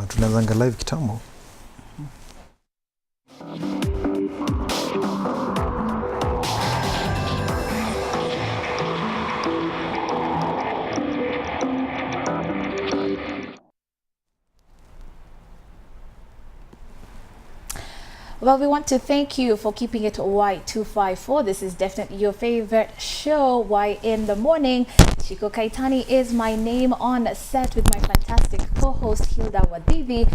Tunazanga live kitambo. Well, we want to thank you for keeping it Y254. This is definitely your favorite show, Y in the Morning. Chiko Kaitani is my name on set with my fantastic co-host Hilda Wadivi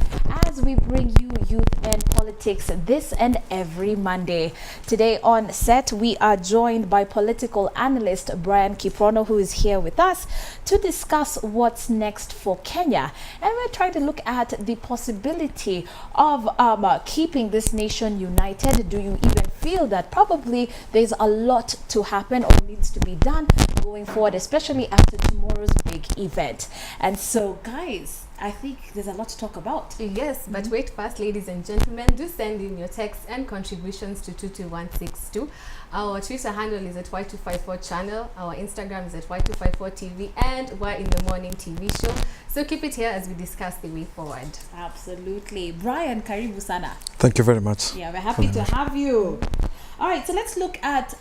as we bring you youth and politics this and every Monday. Today on set, we are joined by political analyst Brian Kiprono, who is here with us to discuss what's next for Kenya. And we're trying to look at the possibility of keeping this nation united. Do you even feel that probably there's a lot to happen or needs to be done going forward, especially after tomorrow's big event? And so, guys, I think there's a lot to talk about. Yes, but wait first, ladies and gentlemen, do send in your texts and contributions to 22162. Our Twitter handle is at Y254 channel. Our Instagram is at Y254 TV and Y in the Morning TV show. So keep it here as we discuss the way forward. Absolutely. Brian, karibu sana. Thank you very much. Yeah, we're happy to have you. All right, so let's look at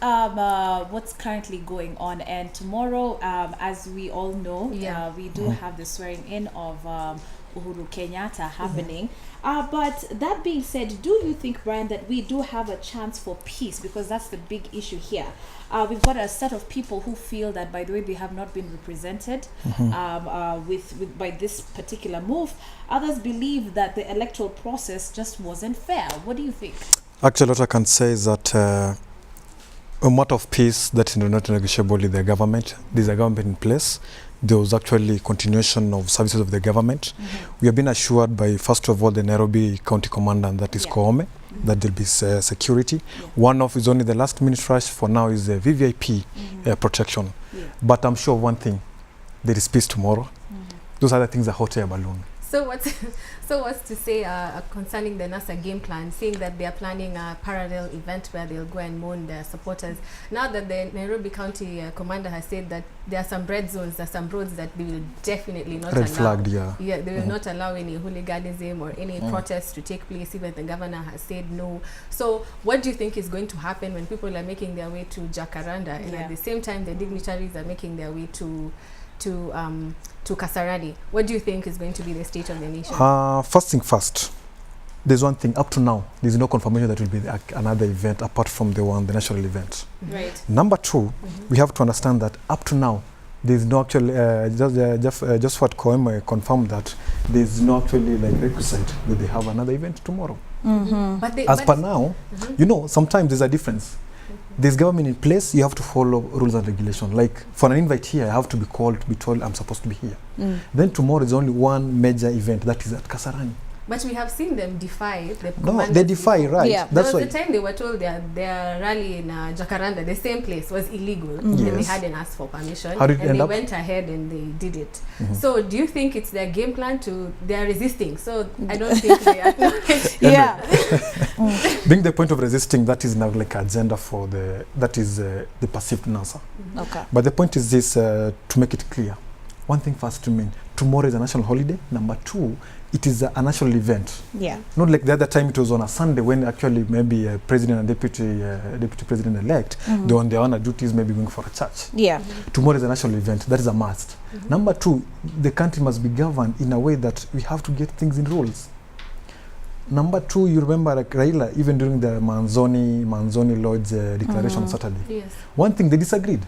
what's currently going on. And tomorrow, as we all know, we do have the swearing in of Uhuru Kenyatta happening. But that being said, do you think, Brian, that we do have a chance for peace? Because that's the big issue here. We've got a set of people who feel that, by the way, they have not been represented by this particular move. Others believe that the electoral process just wasn't fair. What do you think? Actually, what I can say is that a matter of peace that is not negotiable with the government. There's a government in place. There was actually continuation of services of the government. We have been assured by, first of all, the Nairobi County Commandant, that is Koome, that there will be security. One of is only the last minute rush for now is the VVIP protection. But I'm sure of one thing, there is peace tomorrow. Those other things are hot air balloon. So what's to say concerning the NASA game plan, seeing that they are planning a parallel event where they'll go and mourn their supporters? Now that the Nairobi County commander has said that there are some red zones, there are some roads that they will definitely not allow. Flagged, they will not allow any hooliganism or any protests to take place. Even the governor has said no. So what do you think is going to happen when people are making their way to Jacaranda and at the same time the dignitaries are making their way to Kasarani? What do you think is going to be the state of the nation? First thing first, there's one thing. Up to now, there's no confirmation that will be another event apart from the national event. Right. Number two, we have to understand that up to now, there's no actually, just what Koome confirmed that there's no actually requisite that they have another event tomorrow. But as per now, you know, sometimes there's a difference. There's government in place, you have to follow rules and regulation. Like for an invite here, I have to be called, to be told I'm supposed to be here. Then tomorrow is only one major event, that is at Kasarani. But we have seen them defy the No, they defy, right? Yeah. That's there why. was the time they were told their rally in Jacaranda, the same place, was illegal, and they hadn't asked for permission. How did it and end they up? went ahead and they did it. So do you think it's their game plan they are resisting? So I don't think they acknowledge. Being the point of resisting, that is now like agenda for that is the perceived NASA. Okay. But the point is this, to make it clear. One thing first to mean, tomorrow is a national holiday. Number two, it is a national event. Yeah. Not like the other time it was on a Sunday when actually maybe a president and deputy president-elect, they're on their own duties, maybe going for a church. Yeah. Tomorrow is a national event. That is a must. Number two, the country must be governed in a way that we have to get things in rules. Number two, you remember like Raila, even during the Manzoni Lodge declaration on Saturday. Yes. One thing, they disagreed.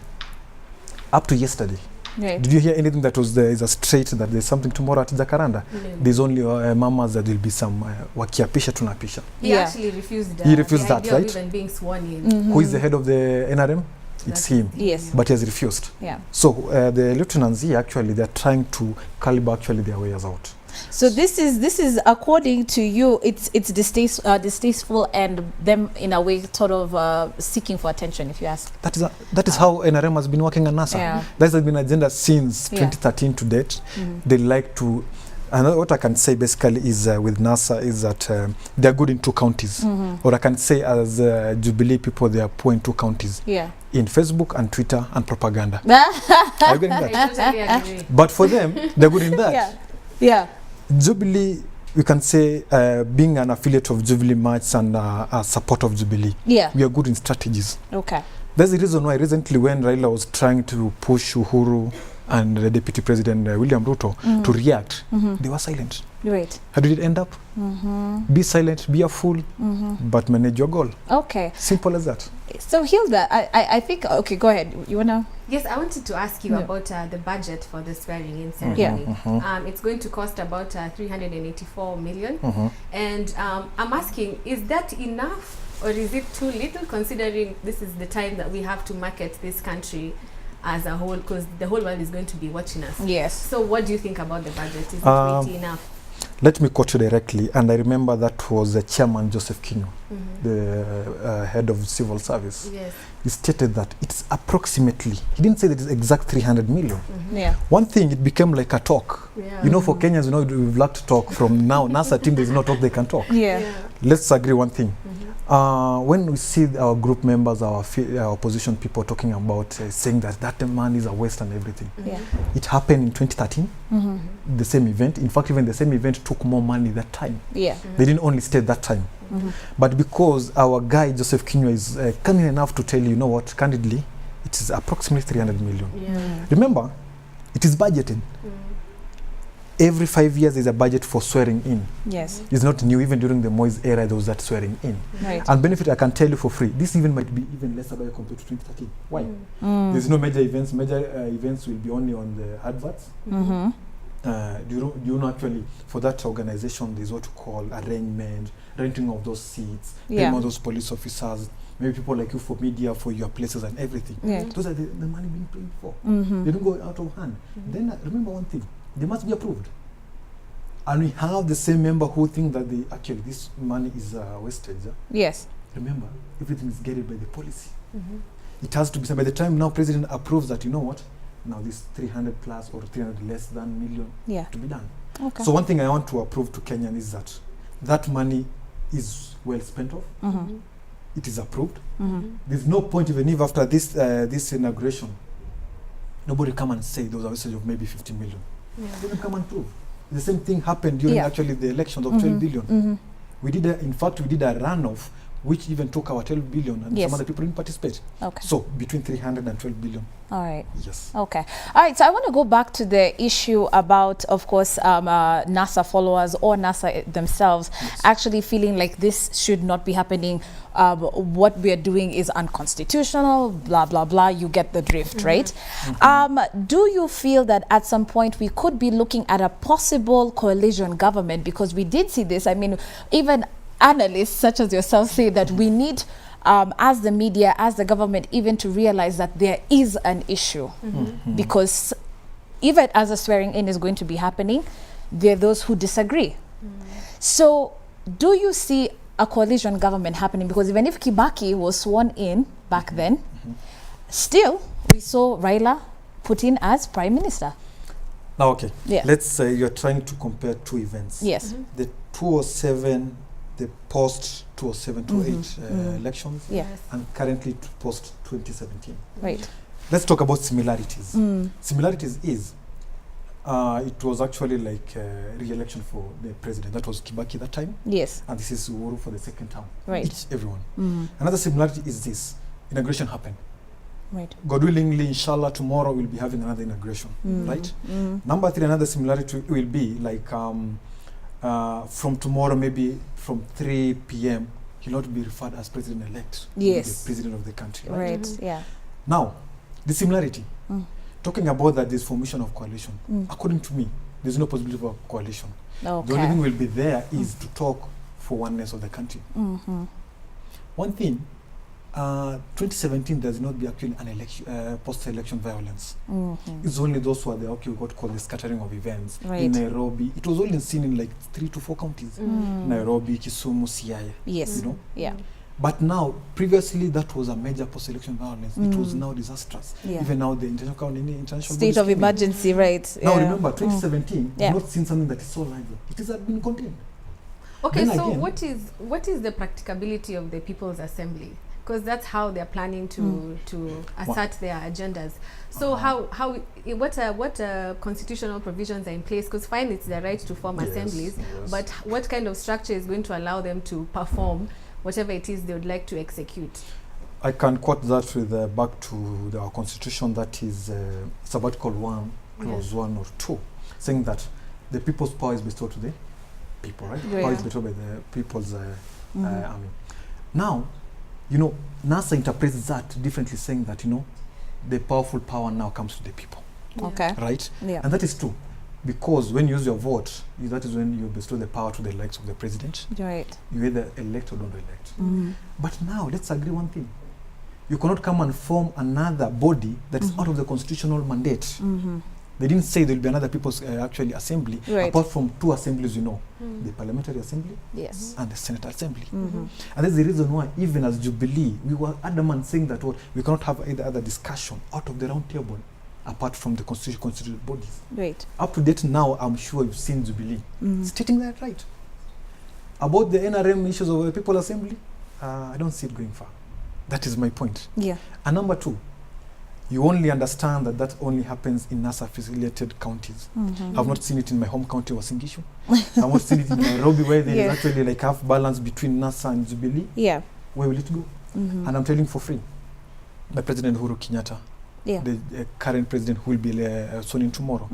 Up to yesterday. Right. Did you hear anything that was there is a straight that there's something tomorrow at Jacaranda? No. There's only mamas that will be some wakiapisha tunapisha. He actually refused He refused the that, idea right? of even being sworn in. Who is the head of the NRM? It's him. Yes. But he has refused. Yeah. So the lieutenants here actually, they're trying to caliber actually their ways out. So this is according to you, it's distasteful and them in a way sort of seeking for attention, if you ask. That is how NRM has been working on NASA. Yeah. That has been agenda since 2013 to date. They like to And what I can say basically is with NASA is that they're good in 2 counties. Or I can say as Jubilee people, they are poor in 2 counties. Yeah. In Facebook and Twitter and propaganda. Are you getting that? I totally agree. But for them, they're good in that. Yeah. Yeah. Jubilee, we can say, being an affiliate of Jubilee March and a support of Jubilee, Yeah. we are good in strategies. Okay. That's the reason why recently when Raila was trying to push Uhuru and the Deputy President William Ruto to react, they were silent. Great. How did it end up? Be silent, be a fool, but manage your goal. Okay. Simple as that. So Hilda, I think, okay, go ahead. You want to? Yes, I wanted to ask you Yeah. about the budget for the swearing-in ceremony. Yeah. It's going to cost about 384 million. And I'm asking, is that enough or is it too little, considering this is the time that we have to market this country as a whole, because the whole world is going to be watching us? Yes. So what do you think about the budget? Is it weighty enough? Let me quote you directly, and I remember that was the chairman, Joseph Kiprono, the head of civil service. Yes. He stated that it's approximately, he didn't say that it's exact 300 million. Yeah. One thing, it became like a talk. Yeah. You know, for Kenyans, you know, we've learned to talk from now. NASA team does not talk, they can talk. Yeah. Let's agree one thing. When we see our group members, our opposition people talking about saying that that man is a waste and everything, Yeah. it happened in 2013, the same event. In fact, even the same event took more money that time. Yeah. They didn't only stay that time. But because our guy, Joseph Kiprono, is cunning enough to tell you know what, candidly, it is approximately 300 million. Yeah. Remember, it is budgeted. Every 5 years there's a budget for swearing in. Yes. It's not new. Even during the Moise era, there was that swearing in. Right. And benefit, I can tell you for free, this even might be even lesser by compared to 2013. Why? There's no major events. Major events will be only on the adverts. Do you know actually, for that organization, there's what you call arrangement, renting of those seats, paying all those police officers, maybe people like you for media, for your places and everything. Yeah. Those are the money being paid for. They don't go out of hand. Then remember one thing, they must be approved. And we have the same member who think that actually this money is wastage. Yes. Remember, everything is guided by the policy. It has to be said by the time now president approves that, you know what, now this 300 plus or 300 less than million to be done. Okay. So one thing I want to approve to Kenyan is that that money is well spent off. It is approved. There's no point even if after this this inauguration, nobody come and say there was a wastage of maybe 50 million. They don't come and prove. The same thing happened during actually the elections of 12 billion. We did in fact we did a runoff which even took our 12 billion and some other people didn't participate. Okay. So between 300 and 12 billion. All right. Yes. Okay. All right. So I want to go back to the issue about, of course, NASA followers or NASA themselves actually feeling like this should not be happening. What we are doing is unconstitutional, blah, blah, blah. You get the drift, right? Do you feel that at some point we could be looking at a possible coalition government? Because we did see this. I mean, even analysts such as yourself say that we need, as the media, as the government, even to realize that there is an issue. Because even as a swearing in is going to be happening, there are those who disagree. So do you see a coalition government happening? Because even if Kibaki was sworn in back then, still we saw Raila put in as prime minister. Now, okay, let's say you're trying to compare two events. Yes. The 2007, the post-2007-2008 elections, and currently post-2017. Right. Let's talk about similarities. Similarities is, it was actually like re-election for the president. That was Kibaki that time. Yes. And this is Uhuru for the second term. Right. Everyone. Another similarity is this. Inauguration happened. Right. God willingly, inshallah, tomorrow we'll be having another inauguration. Right? Number 3, another similarity will be like from tomorrow, maybe from 3 p.m., he'll not be referred as president-elect. Yes. The president of the country. Right. Yeah. Now, the similarity. Talking about that, this formation of coalition. According to me, there's no possibility for a coalition. Okay. The only thing will be there is to talk for oneness of the country. One thing, 2017 does not be actually an election, post-election violence. It's only those who are the what called the scattering of events. In Nairobi, it was only seen in like 3 to 4 counties. Nairobi, Kisumu, Siaya. Yes. You know? Yeah. But now, previously, that was a major post-election violence. It was now disastrous. Yeah. Even now, the international State of emergency, right? Now, remember, 2017, Yeah. we've not seen something that is so lively. It has been contained. Okay, Then so again- what is the practicability of the People's Assembly? Because that's how they're planning to assert their agendas. So what constitutional provisions are in place? Because fine, it's their right to form Yes, assemblies, yes. but what kind of structure is going to allow them to perform whatever it is they would like to execute? I can quote that with back to our constitution, that is Sabbatical 1, clause 1 or 2, saying that the people's power is bestowed to the people, right? Yeah. Power is bestowed by the people's army. Now, NASA interprets that differently, saying that, the powerful power now comes to the people, Okay. right? Yeah. And that is true, because when you use your vote, that is when you bestow the power to the likes of the president. Right. You either elect or don't elect. But now, let's agree one thing. You cannot come and form another body that is out of the constitutional mandate. They didn't say there will be another people's actually assembly, Right. apart from two assemblies, the parliamentary assembly Yes. and the Senate assembly. And that's the reason why, even as Jubilee, we were adamant saying that we cannot have any other discussion out of the round table, apart from the constitutional bodies. Right. Up to date now, I'm sure you've seen Jubilee stating that right. About the NRM issues of the People's Assembly, I don't see it going far. That is my point. Yeah. And number two, you only understand that only happens in NASA-affiliated counties. I've not seen it in my home county, Wasingishu. I've not seen it in Nairobi, where there is actually like half balance between NASA and Jubilee. Yeah. Where will it go? And I'm telling for free, the President Uhuru Kenyatta, Yeah. the current president who will be sworn in tomorrow,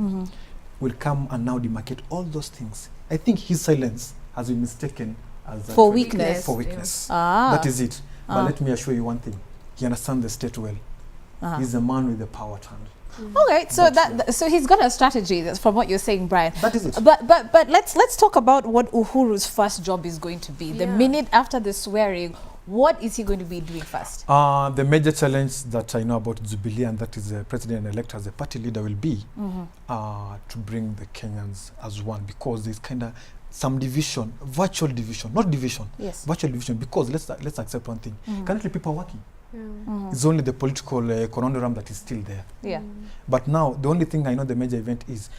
will come and now demarcate all those things. I think his silence has been mistaken as For actually- weakness. For weakness. Ah. That is it. But let me assure you one thing. He understands the state well. He's a man with the power hand. Okay, so But, so he's got a strategy. That's from what you're saying, Brian. That is it. But let's talk about what Uhuru's first job is going to be. The Yeah. minute after the swearing, what is he going to be doing first? The major challenge that I know about Jubilee, and that is the president-elect as a party leader, will be to bring the Kenyans as one, because there's kind of some division, virtual division, not division, Yes. virtual division. Because let's accept one thing. Currently, people are working. It's only the political conundrum that is still there. Yeah. But now, the only thing I know the major event is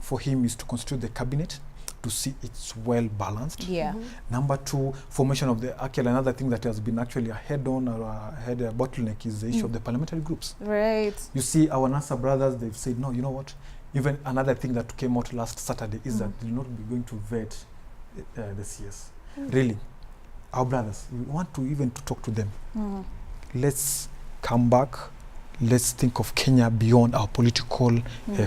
for him is to constitute the cabinet, to see it's well balanced. Yeah. Number two, formation of the actually another thing that has been actually a head-on or a bottleneck is the issue of the parliamentary groups. Right. You see, our NASA brothers, they've said, no, you know what? Even another thing that came out last Saturday is that they're not going to vet the CS. Really, our brothers, we want to even to talk to them. Let's come back. Let's think of Kenya beyond our political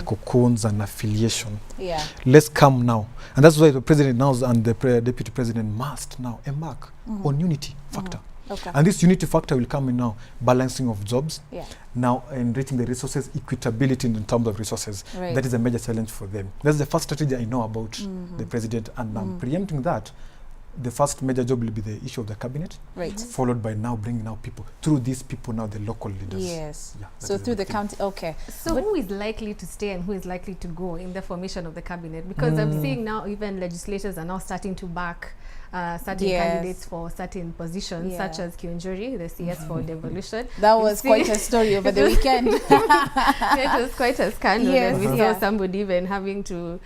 cocoons and affiliation. Yeah. Let's come now. And that's why the president now and the deputy president must now embark on unity factor. Okay. And this unity factor will come in now, balancing of jobs, Yeah. now enriching the resources, equitability in terms of resources. Right. That is a major challenge for them. That's the first strategy I know about the president, and I'm preempting that. The first major job will be the issue of the cabinet, Right. followed by now bringing now people, through these people now the local leaders. Yes. Yeah, that So is through the big thing. county. Okay. So who is likely to stay and who is likely to go in the formation of the cabinet? Because I'm seeing now even legislators are now starting to back certain Yes. candidates for certain positions, Yeah. such as Kyunjuri, the CS for devolution. That You was see- quite a story over the weekend. It was quite a scandal. Yes, And we yeah. saw somebody even having to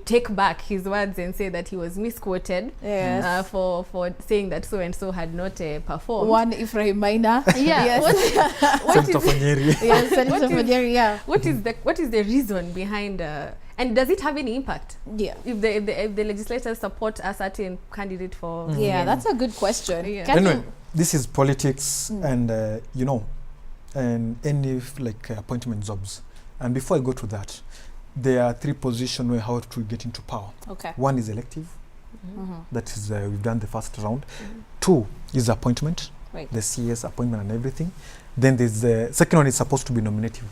take back his words and say that he was misquoted Yes. for saying that so and so had not performed. One Ephraim Maina. Yeah. Yes. What Senator Fanyeri. Yes, Senator What is- Fanyeri, yeah. what is the reason behind and does it have any impact Yeah. if the legislators support a certain candidate for Yeah, that's a good question. Yeah. Can Anyway, you- this is politics and and any appointment jobs. And before I go to that, there are three positions where how to get into power. Okay. One is elective. That is we've done the first round. Two is appointment, Right. the CS appointment and everything. Then there's the second one is supposed to be nominative.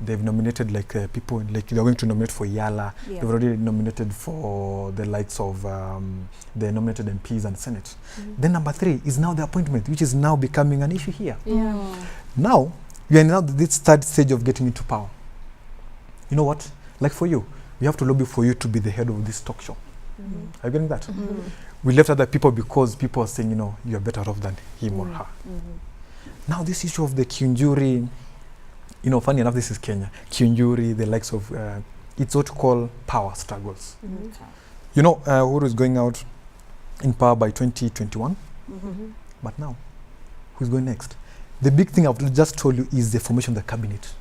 They've nominated people, like they're going to nominate for Yala. Yeah. They've already nominated for the likes of the nominated MPs and Senate. Then number three is now the appointment, which is now becoming an issue here. Now, we are now this third stage of getting into power. You know what? Like for you, we have to lobby for you to be the head of this talk show. Are you getting that? We left other people because people are saying, you know, you're better off than him or her. Now this issue of the Kiunjuri, you know, funny enough, this is Kenya. Kiunjuri, the likes of, it's what you call power struggles. You know, Uhuru is going out in power by 2021. But now, who's going next? The big thing I've just told you is the formation of the cabinet.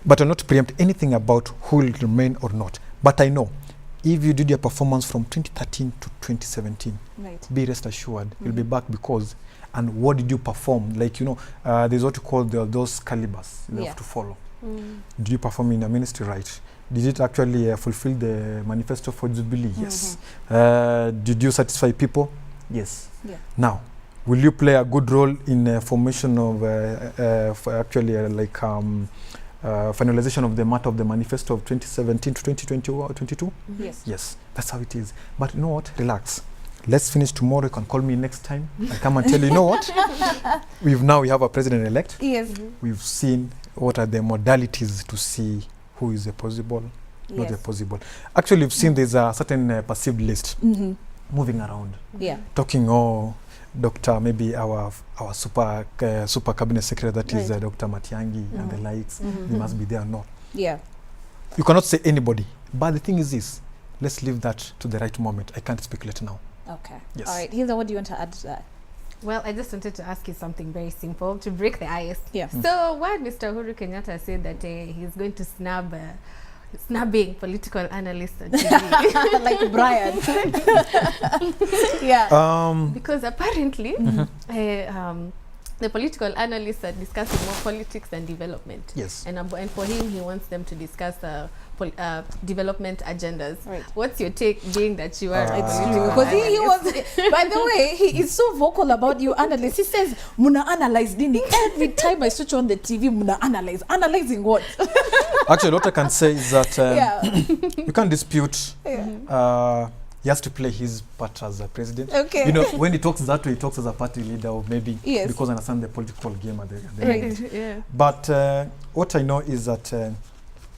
But I'll not preempt anything about who will remain or not. But I know, if you did your performance from 2013 to 2017, be rest assured, you'll be back because, and what did you perform? Like, you know, there's what you call those calibers you have to follow. Did you perform in a ministry right? Did it actually fulfill the manifesto for Jubilee? Yes. Did you satisfy people? Yes. Now, will you play a good role in formation of finalization of the matter of the manifesto of 2017 to 2022? Yes, that's how it is. But you know what? Relax. Let's finish tomorrow. You can call me next time and come and tell you, you know what? We have a president-elect. We've seen what are the modalities to see who is a possible, not a possible. Actually, we've seen there's a certain perceived list moving around. Talking, Dr. maybe our super cabinet secretary, that is Dr. Matiangi and the likes, they must be there or not. You cannot say anybody. But the thing is this, let's leave that to the right moment. I can't speculate now. Okay. Yes. All right. Hilda, what do you want to add to that? Well, I just wanted to ask you something very simple to break the ice. So why Mr. Uhuru Kenyatta said that he's going to snubbing political analysts on TV. Like Brian. Because apparently the political analysts are discussing more politics than development. And for him, he wants them to discuss development agendas. What's your take, being that you are because he was, by the way, he is so vocal about you analysts. He says, Muna analyze Dini. Every time I switch on the TV, Muna analyze. Analyzing what? Actually, what I can say is that you can't dispute he has to play his part as a president. You know, when he talks that way, he talks as a party leader, or maybe because I understand the political game at the end. But what I know is that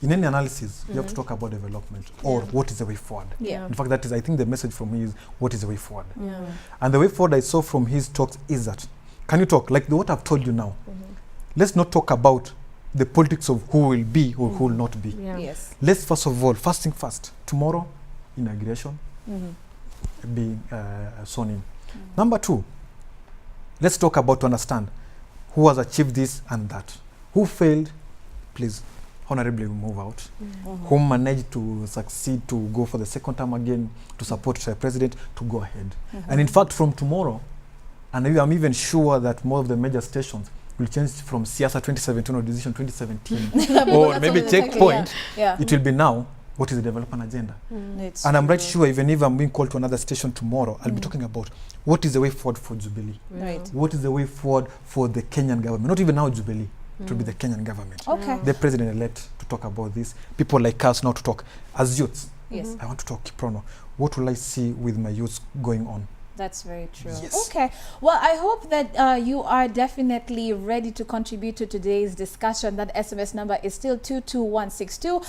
in any analysis, you have to talk about development or what is the way forward. In fact, that is, I think the message from me is what is the way forward. And the way forward I saw from his talks is that, can you talk, like what I've told you now, let's not talk about the politics of who will be or who will not be. Let's first of all, first thing first, tomorrow, inauguration, being sworn in. Number two, let's talk about to understand who has achieved this and that. Who failed, please, honorably move out. Who managed to succeed to go for the second term again, to support the president, to go ahead. And in fact, from tomorrow, and I'm even sure that more of the major stations will change from Siasa 2017 or Decision 2017 or maybe Checkpoint. It will be now, what is the development agenda? And I'm right sure, even if I'm being called to another station tomorrow, I'll be talking about what is the way forward for Jubilee. What is the way forward for the Kenyan government? Not even now Jubilee, it will be the Kenyan government. The president-elect to talk about this. People like us now to talk. As youths, I want to talk Kiprono. What will I see with my youths going on? That's very true. Okay. Well, I hope that you are definitely ready to contribute to today's discussion. That SMS number is still 22162.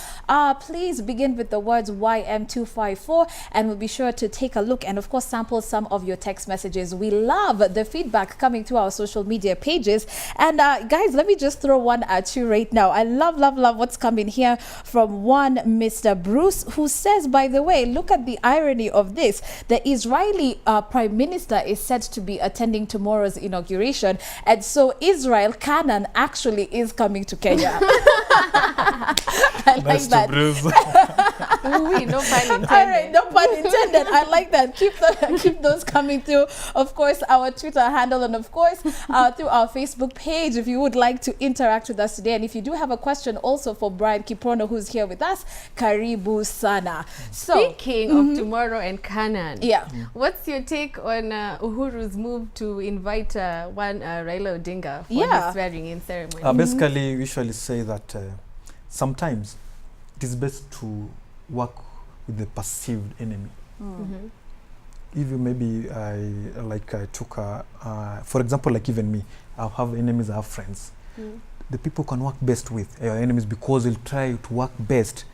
Please begin with the words YM254 and we'll be sure to take a look and, of course, sample some of your text messages. We love the feedback coming through our social media pages. And guys, let me just throw one at you right now. I love what's coming here from one Mr. Bruce, who says, by the way, look at the irony of this. The Israeli Prime Minister is said to be attending tomorrow's inauguration, and so Israel, Canaan, actually is coming to Kenya. I like that. No pun intended. All right, no pun intended. I like that. Keep those coming through. Of course, our Twitter handle, and of course, through our Facebook page, if you would like to interact with us today. And if you do have a question also for Brian Kiprono, who's here with us, karibu sana. So, speaking of tomorrow and Canaan, what's your take on Uhuru's move to invite one Raila Odinga for his swearing-in ceremony? Basically, we usually say that sometimes it is best to work with the perceived enemy. If you maybe, I took, for example, like even me, I have enemies, I have friends. The people can work best with your enemies because they'll try to work best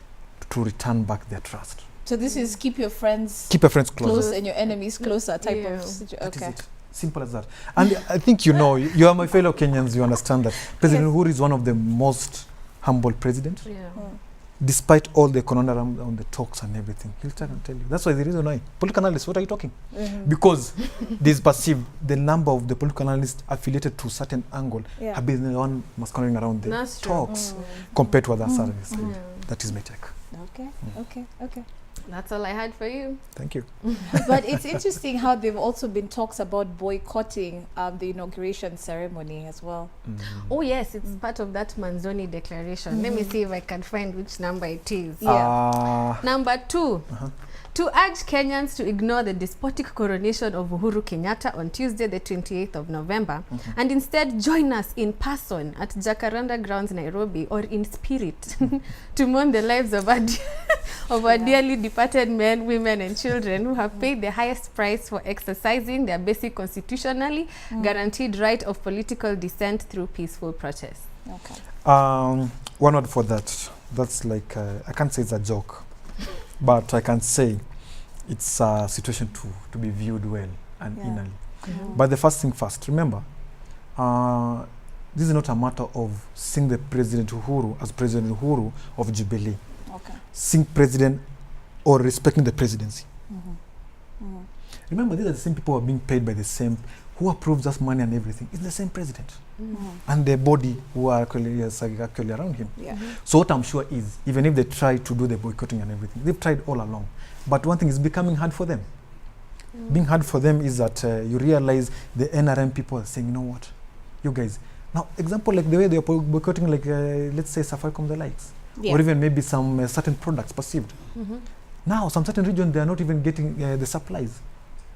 to return back their trust. So this is keep your friends Keep your friends close. close and your enemies closer type Yeah. of situation. That is Okay. it. Simple as that. And I think you know, you are my fellow Kenyans, you understand that President Yes. Uhuru is one of the most humble presidents. Yeah. Mm. Despite all the conundrum on the talks and everything, he'll try and tell you. That's why the reason why. Political analysts, what are you talking? Mhm. Because this perceived, the number of the political analysts affiliated to certain angle Yeah. have been the one masquerading around the That's true. talks Mm. compared to other sides. Yeah. That is my take. Okay. Mm. Okay. Okay. That's all I had for you. Thank you. But it's interesting how there've also been talks about boycotting the inauguration ceremony as well. Oh yes, it's part of that Manzoni declaration. Let me Mhm. see if I can find which number it is. Yeah. Number 2. Uh-huh. To urge Kenyans to ignore the despotic coronation of Uhuru Kenyatta on Tuesday, the 28th of November, and instead join us in person at Jacaranda Grounds, Nairobi, or in spirit to mourn the lives of our, of our Yeah. dearly departed men, women, and children who have paid the highest price for exercising their basic constitutionally guaranteed right of political dissent through peaceful protest. Okay. One word for that. That's like, I can't say it's a joke, but I can say it's a situation to be viewed well and Yeah. inally. Mhm. But the first thing first, remember, this is not a matter of seeing the President Uhuru as President Uhuru of Jubilee. Okay. Seeing President or respecting the presidency. Mhm. Mhm. Remember, these are the same people who are being paid by the same, who approves us money and everything. It's the same president. Mhm. And the body who are actually around him. Yeah. So what I'm sure is, even if they try to do the boycotting and everything, they've tried all along. But one thing is becoming hard for them. Being hard for them is that you realize the NRM people are saying, you know what, you guys. Now, example like the way they are boycotting, like let's say Safaricom the likes, Yeah. or even maybe some certain products perceived. Mhm. Now, some certain regions, they are not even getting the supplies.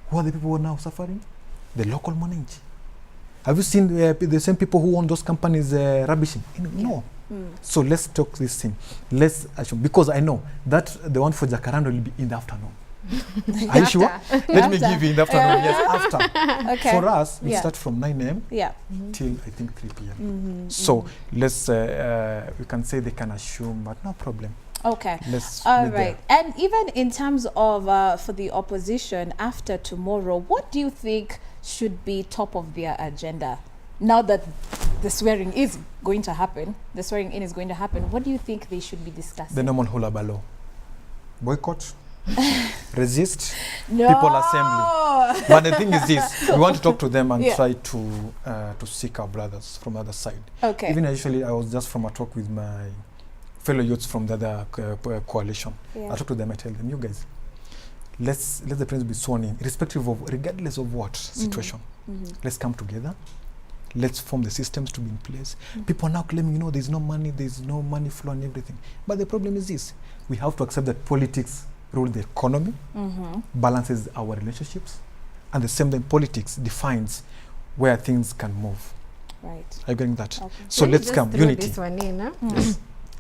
Who are the people who are now suffering? The local Mwananchi. Have you seen the same people who own those companies rubbishing? No. Mm. So let's talk this thing. Let's assume, because I know that the one for Jacaranda will be in the afternoon. Are you sure? After. Let me After. give you in the afternoon. Yes, after. Okay. For us, we Yeah. start from 9 a.m. Yeah. till I think 3 p.m. Mhm. So let's, we can say they can assume, but no problem. Okay. Let's All leave right. And even in terms of for the opposition after tomorrow, what do you think should be top of their agenda? Now that the swearing is going to happen, the swearing in is going to happen, what do you think they should be discussing? The normal hula balo. Boycott, resist, No. people assembly. But the thing is this, we want to talk to them and Yeah. try to seek our brothers from the other side. Okay. Even actually, I was just from a talk with my fellow youths from the other coalition. Yeah. I talk to them, I tell them, you guys, let the president be sworn in, irrespective of, regardless of what situation. Mhm. Let's come together. Let's form the systems to be in place. Mhm. People are now claiming, you know, there's no money flow and everything. But the problem is this, we have to accept that politics rule the economy, Mhm. balances our relationships, and the same time politics defines where things can move. Right. Are you getting that? Okay. So Let me let's just come, throw unity. this one in, huh? Mm.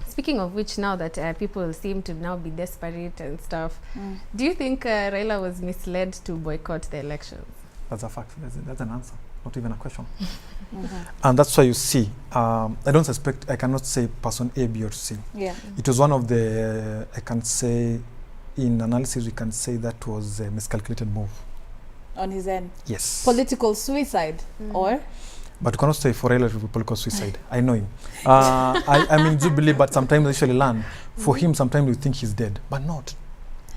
Speaking of which, now that people seem to now be desperate and stuff, Mm. do you think Raila was misled to boycott the elections? That's a fact. That's an answer, not even a question. Mhm. And that's why you see, I don't suspect, I cannot say person A, B, or C. Yeah. It was one of the, I can say, in analysis, we can say that was a miscalculated move. On his end. Yes. Political suicide or? But you cannot say for Raila to be political suicide. I know him. I'm in Jubilee, but sometimes I usually learn. For him, sometimes we think he's dead, but not.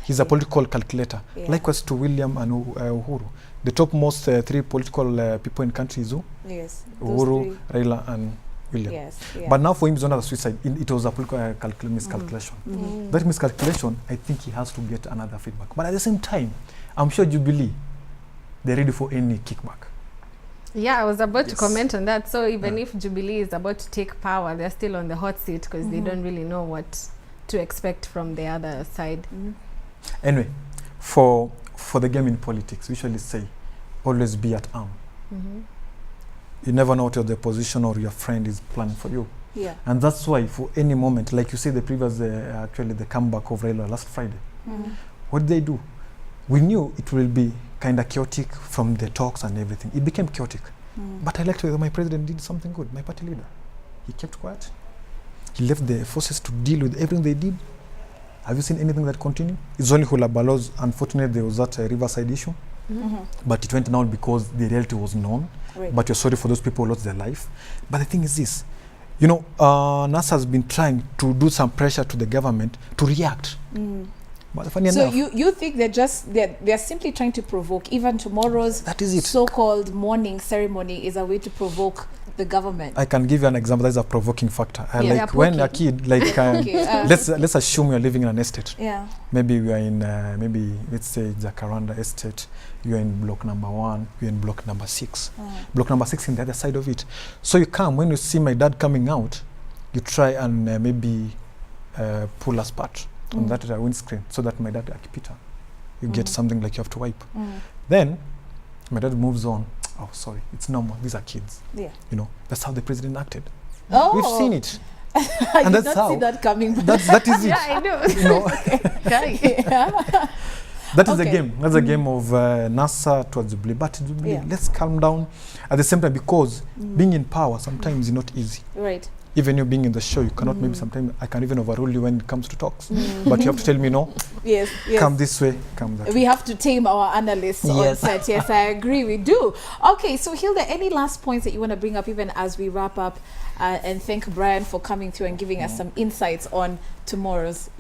He's a political calculator. Yeah. Likewise to William and Uhuru. The topmost three political people in country is who? Yes. those Uhuru, three. Raila, and William. Yes. Yeah. But now for him, it's not a suicide. It was a political miscalculation. Mhm. That miscalculation, I think he has to get another feedback. But at the same time, I'm sure Jubilee, they're ready for any kickback. Yeah, I was about to Yes. comment on that. So even Yeah. if Jubilee is about to take power, they're still on the hot seat because they Mhm. don't really know what to expect from the other side. Mhm. Anyway, for the game in politics, we usually say, always be at arm. Mhm. You never know what the opposition or your friend is planning for you. Yeah. And that's why for any moment, like you say the previous, actually the comeback of Raila last Friday, Mhm. what did they do? We knew it will be kind of chaotic from the talks and everything. It became chaotic. Mhm. But I liked whether my president did something good, my party leader. He kept quiet. He left the forces to deal with everything they did. Have you seen anything that continue? It's only Hula Balos. Unfortunately, there was that Riverside issue. But it went down because the reality was known. Right. But you're sorry for those people who lost their life. But the thing is this, you know, NASA has been trying to do some pressure to the government to react. But funny So enough, you think they're simply trying to provoke? Even tomorrow's that is it. so-called morning ceremony is a way to provoke the government. I can give you an example. That's a provoking factor. Yeah. Like when a kid, like Okay, let's assume you're living in an estate. Yeah. Maybe you are in maybe let's say Jacaranda estate. You're in block number 1. You're in block number 6. Block number 6 in the other side of it. So you come when you see my dad coming out, you try and maybe pull a spot on that windscreen so that my dad akipita, you get something like you have to wipe. Then my dad moves on. Oh, sorry, it's normal. These are kids. Yeah. You know, that's how the president acted. Oh, We've seen it. I And did that's not see how- that coming. That is it. Yeah, I know. You know, Yeah. that is the Okay. game. That's the game of NASA towards Jubilee. But Jubilee, Yeah. let's calm down at the same time, because being in power sometimes is not easy. Right. Even you being in the show, you cannot maybe sometimes I can even overrule you when it comes to talks. But you have to tell me, no, Yes. Yes. come this way, come that We way. have to tame our analysts on Yes. set. Yes, I agree. We do. Okay, so Hilda, any last points that you want to bring up even as we wrap up? And thank Brian for coming through and giving us some insights on tomorrow's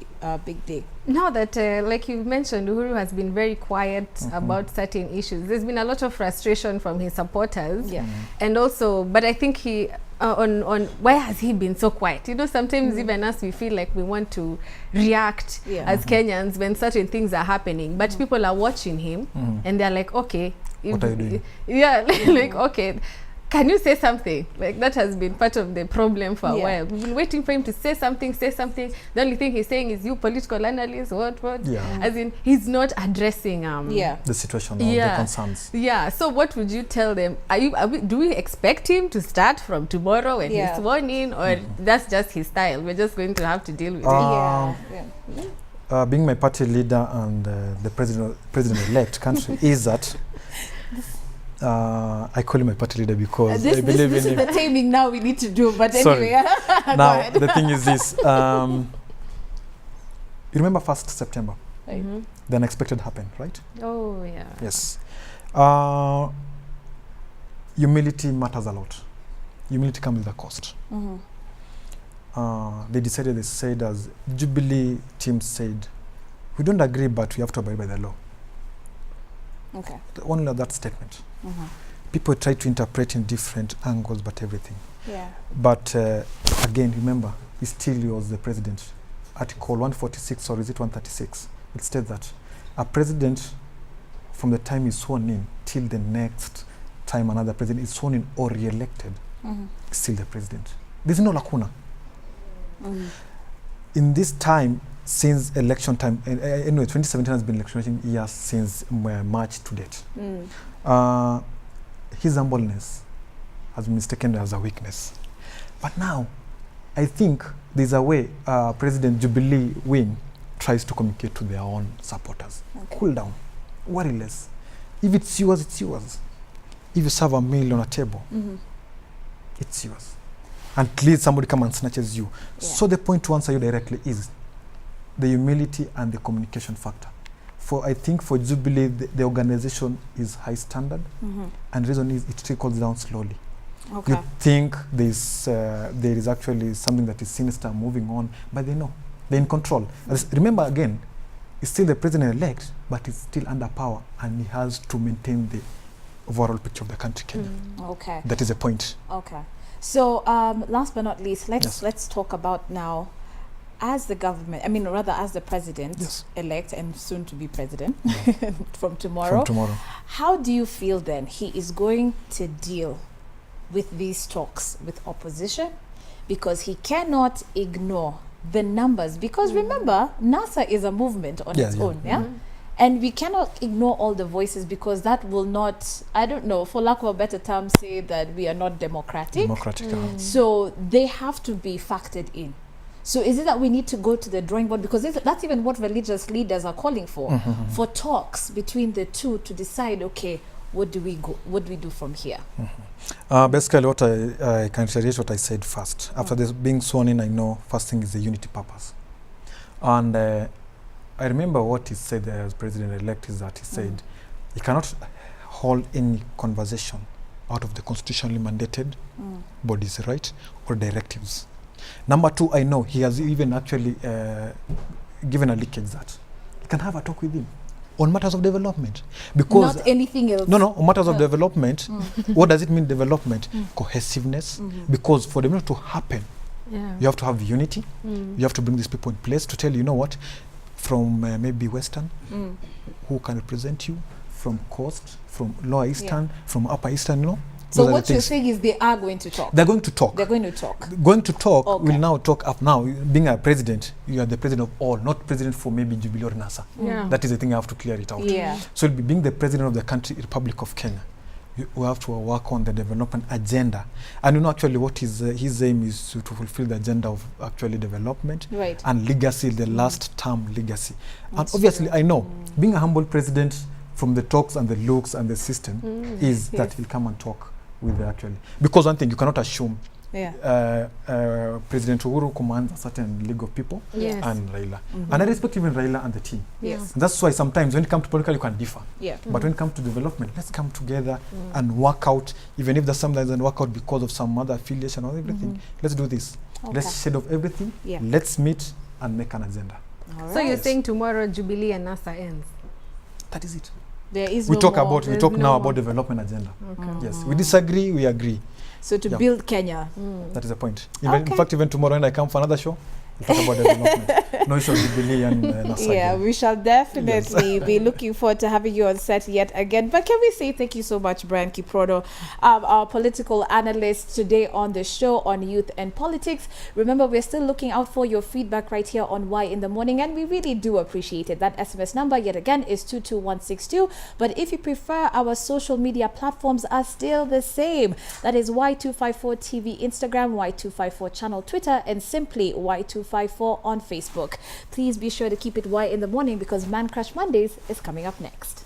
big day. Now that, like you mentioned, Uhuru has been very quiet about certain issues. There's been a lot of frustration from his supporters. Yeah. And also, but I think he, on why has he been so quiet? You know, sometimes even us, we feel like we want to react Yeah. as Kenyans when certain things are happening. But people are watching him and they're like, okay. What are you doing? Yeah, like, okay. Can you say something? Like, that has been part of the problem for a Yeah. while. We've been waiting for him to say something, say something. The only thing he's saying is, you political analysts, what? Yeah. As in, he's not addressing Yeah. The situation or Yeah. the concerns. Yeah. So what would you tell them? Do we expect him to start from tomorrow when Yeah. he's sworn in, or that's just his style? We're just going to have to deal with it. Um, Yeah. Being my party leader and the president-elect country is that I call him my party leader because I believe This in is him. the taming now we need to do. But Sorry. anyway, go Now ahead. the thing is this: you remember 1st September, the unexpected happened, right? Oh yeah. Yes. Humility matters a lot. Humility comes with a cost. They decided, they said, as Jubilee team said, we don't agree, but we have to abide by the law. Okay. Only that statement. People try to interpret in different angles, but everything. Yeah. But again, remember, he still was the president. Article 146, or is it 136? It states that a president, from the time he's sworn in till the next time another president is sworn in or re-elected, is still the president. There's no lacuna. In this time, since election time, anyway, 2017 has been election year since March to date. His humbleness has been mistaken as a weakness. But now, I think there's a way President Jubilee wing tries to communicate to their own supporters. Okay. Cool down, worry less. If it's yours, it's yours. If you serve a meal on a table, it's yours. Until somebody come and snatches you. Yeah. So the point to answer you directly is the humility and the communication factor. I think for Jubilee, the organization is high standard, and the reason is it trickles down slowly. Okay. You think there is actually something that is sinister moving on, but they know. They're in control. Remember again, he's still the president-elect, but he's still under power, and he has to maintain the overall picture of the country, Kenya. Okay. That is the point. Okay. So last but not least, Yes. let's talk about now, as the government, I mean, rather as the president Yes. elect and soon to be president from tomorrow. From tomorrow. How do you feel then he is going to deal with these talks with opposition? Because he cannot ignore the numbers. Because remember, NASA is a movement on its own, yeah? And we cannot ignore all the voices, because that will not, I don't know, for lack of a better term, say that we are not democratic. So they have to be factored in. So is it that we need to go to the drawing board? Because that's even what religious leaders are calling for talks between the two to decide, okay, what do we do from here? Basically, what I can reiterate what I said first. After this being sworn in, I know first thing is the unity purpose. And I remember what he said as president-elect is that he said he cannot hold any conversation out of the constitutionally mandated bodies, right, or directives. Number two, I know he has even actually given a leakage that he can have a talk with him on matters of development. Because not anything else. No, on matters of development. What does it mean, development? Cohesiveness. Because for development to happen, you have to have unity. You have to bring these people in place to tell you know what, from maybe Western, who can represent you, from Coast, from Lower Eastern, from Upper Eastern, you know. So what you're saying is they are going to talk. They're going to talk. They're going to talk. Going to talk. Okay. Will now talk up now. Being a president, you are the president of all, not president for maybe Jubilee or NASA. That is the thing I have to clear it out. Yeah. So you'll be being the president of the country, Republic of Kenya. We have to work on the development agenda. And you know actually what his aim is to fulfill the agenda of actually development and legacy, the last term legacy. That's and obviously true. I know, being a humble president from the talks and the looks and the system is that he'll come and talk with the actually. Because one thing, you cannot assume President Uhuru commands a certain league of people and Raila. And I respect even Raila and the team. Yes. And that's why sometimes when it comes to political, you can differ. Yeah. But when it comes to development, let's come together and work out, even if there's something that doesn't work out because of some other affiliation or everything, let's do this. Okay. Let's shed off everything. Yeah. Let's meet and make an agenda. All So you're right. saying tomorrow Jubilee and NASA ends? That is it. There is We no talk more. about There's now no about more. development agenda. Okay. Yes. We disagree, we agree. So to build Kenya. That is the point. Even, Okay. In fact, even tomorrow when I come for another show, we'll talk about development. No issue of Jubilee and NASA. Yeah, again. we shall definitely be looking forward to having you on set yet again. But can we say thank you so much, Brian Kiprono, our political analyst today on the show on youth and politics. Remember, we're still looking out for your feedback right here on Why in the Morning, and we really do appreciate it. That SMS number yet again is 22162. But if you prefer, our social media platforms are still the same. That is Y254 TV Instagram, Y254 channel Twitter, and simply Y254 on Facebook. Please be sure to keep it Y in the Morning because Man Crush Mondays is coming up next.